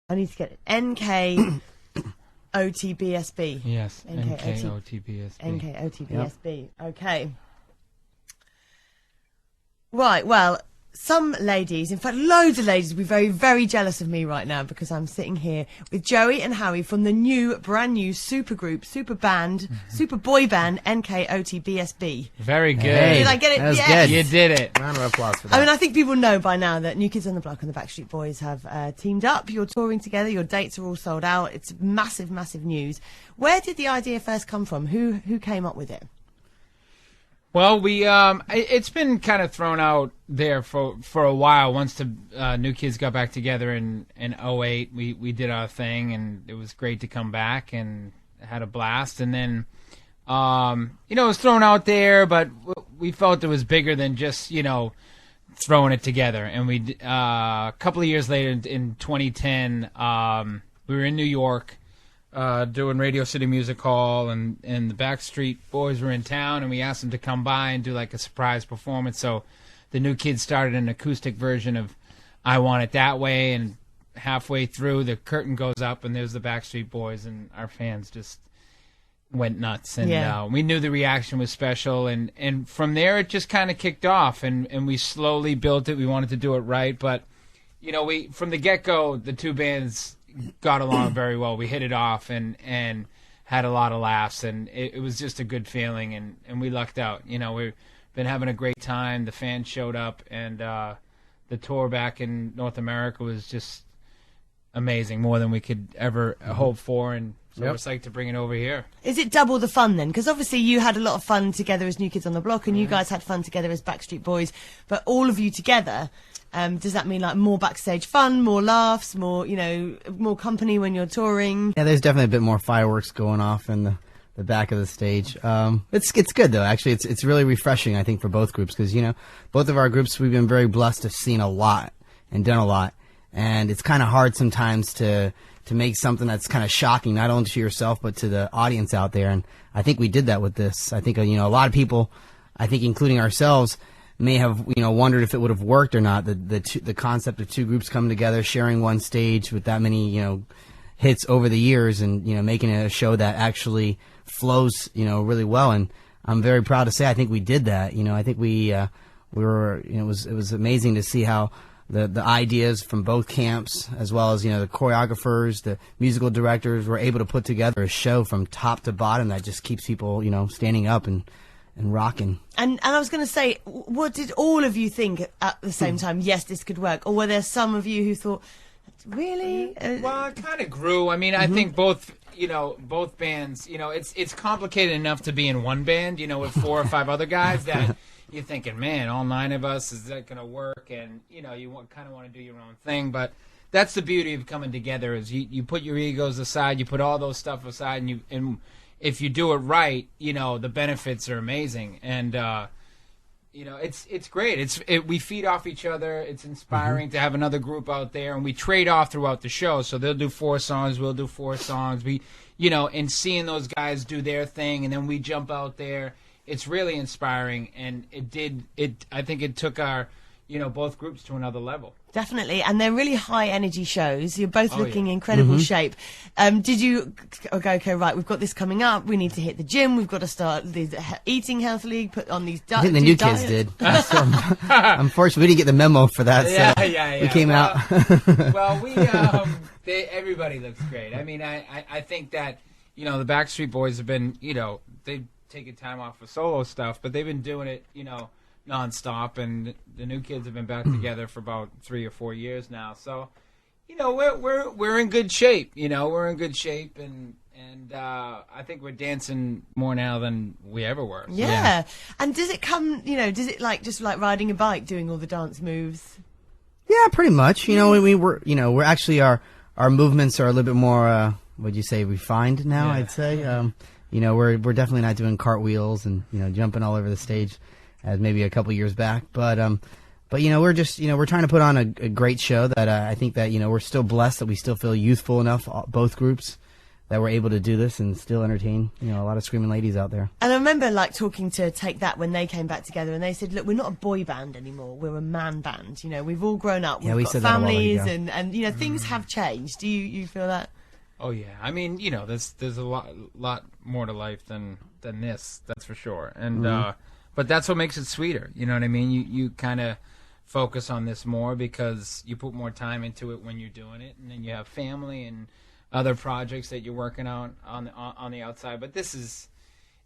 I need to get it. NKOTBSB. Yes, NKOTBSB. NKOTBSB. Okay. Right, well, some ladies, in fact, loads of ladies will be very, very jealous of me right now because I'm sitting here with Joey and Howie from the brand new super group, super band, super boy band, NKOTBSB. Very good. Hey, did I get it? That was Yes. good. You did it. Round of applause for that. I mean, I think people know by now that New Kids on the Block and the Backstreet Boys have teamed up. You're touring together. Your dates are all sold out. It's massive, massive news. Where did the idea first come from? Who came up with it? Well, it's been kind of thrown out there for a while. Once the New Kids got back together in 2008, we did our thing, and it was great to come back and had a blast. And then, it was thrown out there, but we felt it was bigger than just, throwing it together. And a couple of years later, in 2010, we were in New York, doing Radio City Music Hall, and the Backstreet Boys were in town, and we asked them to come by and do like a surprise performance. So the New Kids started an acoustic version of I Want It That Way, and halfway through the curtain goes up and there's the Backstreet Boys, and our fans just went nuts. And we knew the reaction was special, and from there it just kind of kicked off, and we slowly built it. We wanted to do it right, but we from the get-go, the two bands got along very well. We hit it off and had a lot of laughs, and it was just a good feeling, and we lucked out. We've been having a great time. The fans showed up, and the tour back in North America was just amazing, more than we could ever hope for, and so we're psyched to bring it over here. Is it double the fun then? Because obviously you had a lot of fun together as New Kids on the Block, and you guys had fun together as Backstreet Boys, but all of you together, does that mean like more backstage fun, more laughs, more more company when you're touring? Yeah, there's definitely a bit more fireworks going off in the back of the stage. It's good though. Actually, it's really refreshing, I think, for both groups, because both of our groups, we've been very blessed to have seen a lot and done a lot, and it's kind of hard sometimes to make something that's kind of shocking, not only to yourself but to the audience out there. And I think we did that with this. I think a lot of people, I think including ourselves, may have wondered if it would have worked or not. The concept of two groups coming together, sharing one stage with that many hits over the years, and making it a show that actually flows really well. And I'm very proud to say I think we did that. I think we were it was amazing to see how the ideas from both camps, as well as the choreographers, the musical directors, were able to put together a show from top to bottom that just keeps people standing up and rocking. And I was going to say, what did all of you think at the same time? Yes, this could work. Or were there some of you who thought, really? Well, it kind of grew. I mean, I think both bands, it's complicated enough to be in one band, with 4 or 5 other guys, that you're thinking, man, all 9 of us, is that going to work? And, you kind of want to do your own thing. But that's the beauty of coming together, is you put your egos aside, you put all those stuff aside, and if you do it right, the benefits are amazing, and it's great. We feed off each other. It's inspiring to have another group out there, and we trade off throughout the show. So they'll do 4 songs, we'll do 4 songs. And seeing those guys do their thing, and then we jump out there. It's really inspiring, and I think it took our both groups to another level. Definitely, and they're really high energy shows. You're both looking in incredible shape. Did you go, okay, right, we've got this coming up, we need to hit the gym, we've got to start eating healthily, put on these diets? I think the New Kids did. So, unfortunately, we didn't get the memo for that, so we came out. Well, everybody looks great. I mean, I think that, the Backstreet Boys have been, they've taken time off for solo stuff, but they've been doing it, nonstop, and the New Kids have been back together for about 3 or 4 years now. So, we're in good shape. We're in good shape, and I think we're dancing more now than we ever were. So. Yeah. And does it come? Does it just like riding a bike, doing all the dance moves? Yeah, pretty much. We're actually our movements are a little bit more. Would you say refined now? Yeah. I'd say. We're definitely not doing cartwheels and jumping all over the stage as maybe a couple years back, but we're just we're trying to put on a great show that I think that we're still blessed that we still feel youthful enough, both groups, that we're able to do this and still entertain, a lot of screaming ladies out there. And I remember talking to Take That when they came back together, and they said, "Look, we're not a boy band anymore. We're a man band. We've all grown up. We've got families, and things have changed." Do you feel that? Oh yeah, I mean, there's a lot more to life than this. That's for sure. And but that's what makes it sweeter. You know what I mean? You kind of focus on this more because you put more time into it when you're doing it, and then you have family and other projects that you're working on the outside. But this is,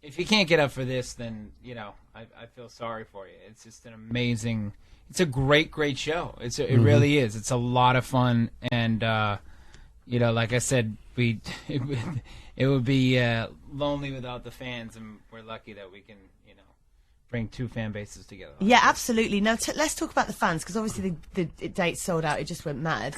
if you can't get up for this, then I feel sorry for you. It's just an amazing, it's a great show. It really is. It's a lot of fun, and like I said, it would be lonely without the fans, and we're lucky that we can bring two fan bases together. Yeah, absolutely. Now let's talk about the fans, because obviously the date sold out. It just went mad.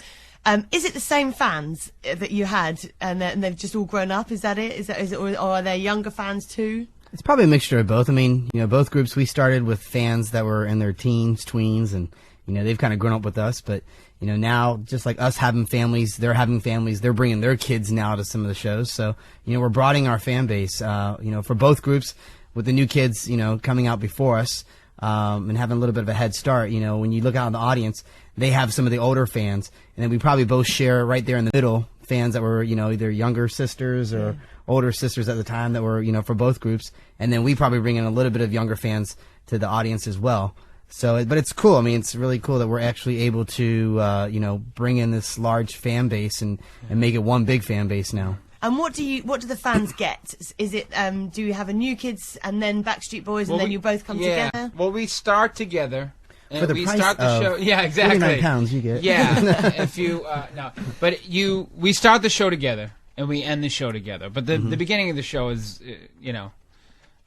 Is it the same fans that you had, and they've just all grown up? Is that it? Is it, or are there younger fans too? It's probably a mixture of both. I mean, both groups, we started with fans that were in their teens, tweens, and they've kind of grown up with us. But now, just like us having families, they're having families. They're bringing their kids now to some of the shows. So we're broadening our fan base. For both groups, with the new kids, coming out before us, and having a little bit of a head start. When you look out in the audience, they have some of the older fans, and then we probably both share right there in the middle fans that were, either younger sisters or older sisters at the time that were, for both groups. And then we probably bring in a little bit of younger fans to the audience as well. So, but it's cool. I mean, it's really cool that we're actually able to, bring in this large fan base and make it one big fan base now. And what do the fans get? Is it do you have a New Kids and then Backstreet Boys, and then you both come together? Well, we start together. And for the we price start the of show. Yeah, exactly. £49 you get. Yeah, if you no, but we start the show together and we end the show together. But the beginning of the show is,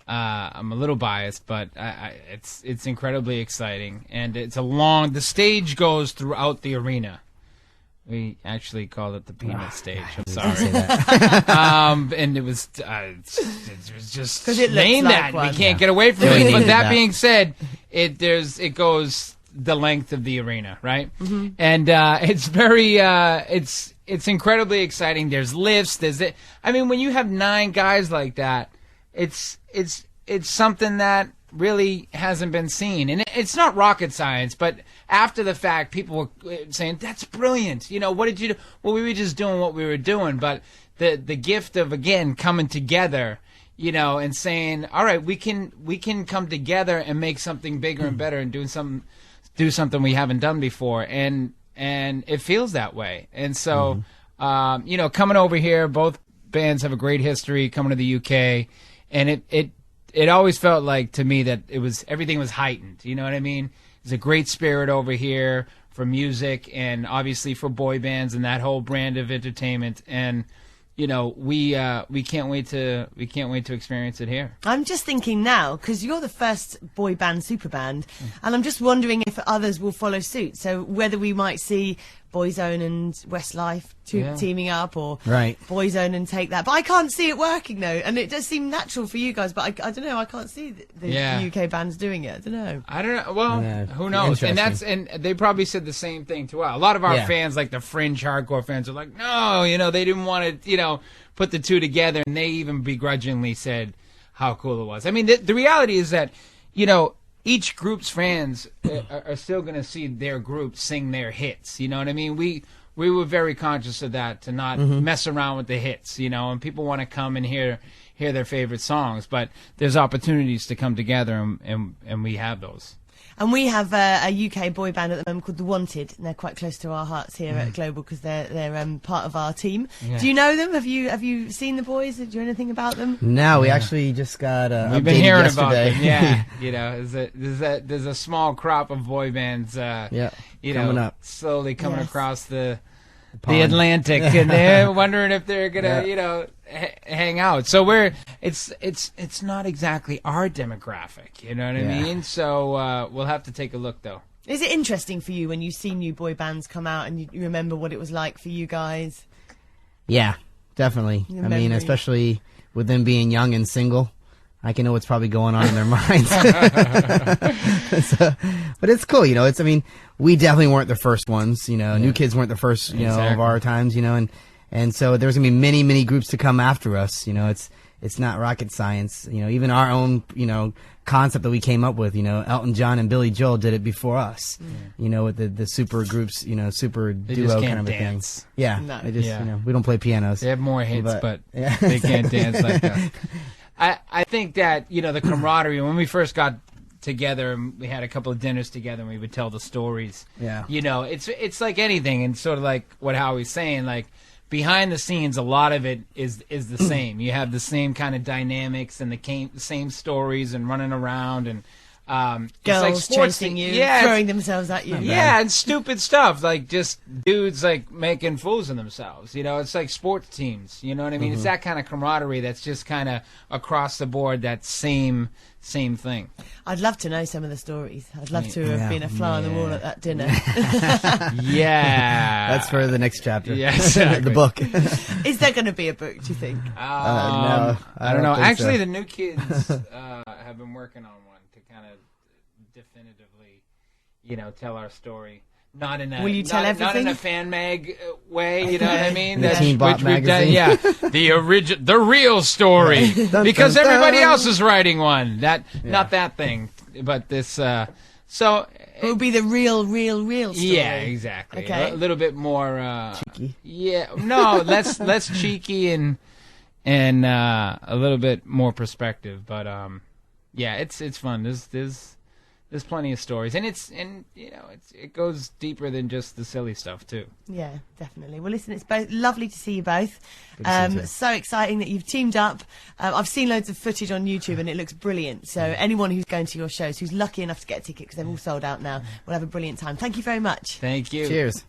I'm a little biased, but it's incredibly exciting, and it's the stage goes throughout the arena. We actually called it the peanut stage. I'm sorry. And it was just name that. We can't get away from it. But that being said, it goes the length of the arena, right? Mm-hmm. And it's very it's incredibly exciting. There's lifts. I mean, when you have 9 guys like that, it's something that really hasn't been seen, and it's not rocket science, but after the fact people were saying, "That's brilliant, what did you do?" Well, we were just doing what we were doing, but the gift of, again, coming together, and saying, all right, we can come together and make something bigger and better and do something we haven't done before, and it feels that way. And so coming over here, both bands have a great history coming to the UK, and it always felt like to me that everything was heightened. You know what I mean? There's a great spirit over here for music, and obviously for boy bands and that whole brand of entertainment. And we can't wait to experience it here. I'm just thinking now, because you're the first boy band super band, and I'm just wondering if others will follow suit. So whether we might see Boyzone and Westlife teaming up, or Boyzone and Take That. But I can't see it working though, and it does seem natural for you guys. But I don't know. I can't see the UK bands doing it. I don't know. Well, who knows? And they probably said the same thing to us. A lot of our fans, like the fringe hardcore fans, are like, no, they didn't want to, put the two together, and they even begrudgingly said how cool it was. I mean, the reality is that, each group's fans are still going to see their group sing their hits. You know what I mean? We were very conscious of that, to not mess around with the hits, and people want to come and hear their favorite songs. But there's opportunities to come together, and we have those. And we have a UK boy band at the moment called The Wanted, and they're quite close to our hearts here at Global, because they're part of our team. Yeah. Do you know them? Have you seen the boys? Do you know anything about them? No, we actually just got we've been hearing yesterday. About them. Yeah, there's a small crop of boy bands. Coming up, slowly coming across the Atlantic, and they're wondering if they're gonna hang out. So it's not exactly our demographic, you know what I mean? So we'll have to take a look, though. Is it interesting for you when you see new boy bands come out, and you remember what it was like for you guys? Yeah, definitely. I mean, especially with them being young and single, I can know what's probably going on in their minds. But it's cool, I mean, we definitely weren't the first ones, New Kids weren't the first, of our times, and And so there's gonna be many groups to come after us. It's not rocket science. Even our own, concept that we came up with, Elton John and Billy Joel did it before us. With the super groups, super duo kind of a thing. Yeah. No. They just, we don't play pianos. They have more hits, but yeah. they can't dance like that. I think that, the camaraderie, when we first got together and we had a couple of dinners together and we would tell the stories. Yeah. It's like anything, and sort of like what Howie's saying, like behind the scenes, a lot of it is the same. You have the same kind of dynamics and the same stories and running around and Girls it's like sports chasing you, yeah, throwing themselves at you. yeah, and stupid stuff like just dudes like making fools of themselves. It's like sports teams. You know what I mean? It's that kind of camaraderie that's just kind of across the board. That same thing. I'd love to know some of the stories. I'd love to have been a fly on the wall at that dinner. Yeah, that's for the next chapter. Yeah, exactly. The book. Is there going to be a book, do you think? No, I don't know. think Actually, so. the new kids have been working on one to kind of definitively, tell our story. Not in a Will you tell everything? Not in a fan mag way. You know what I mean? The Teen Bop which we've done. magazine. Yeah, the real story, because dun, everybody dun. else is writing one. Not that thing, but this. So It will be the real story. yeah, exactly. Okay. A little bit more Cheeky. Yeah, no, less cheeky and a little bit more perspective. But yeah, it's fun. There's plenty of stories, and it goes deeper than just the silly stuff too. Yeah, definitely. Well, listen, it's both lovely to see you both. Good to see you. So exciting that you've teamed up. I've seen loads of footage on YouTube, and it looks brilliant. So anyone who's going to your shows, who's lucky enough to get a ticket, because they're all sold out now, will have a brilliant time. Thank you very much. Thank you. Cheers.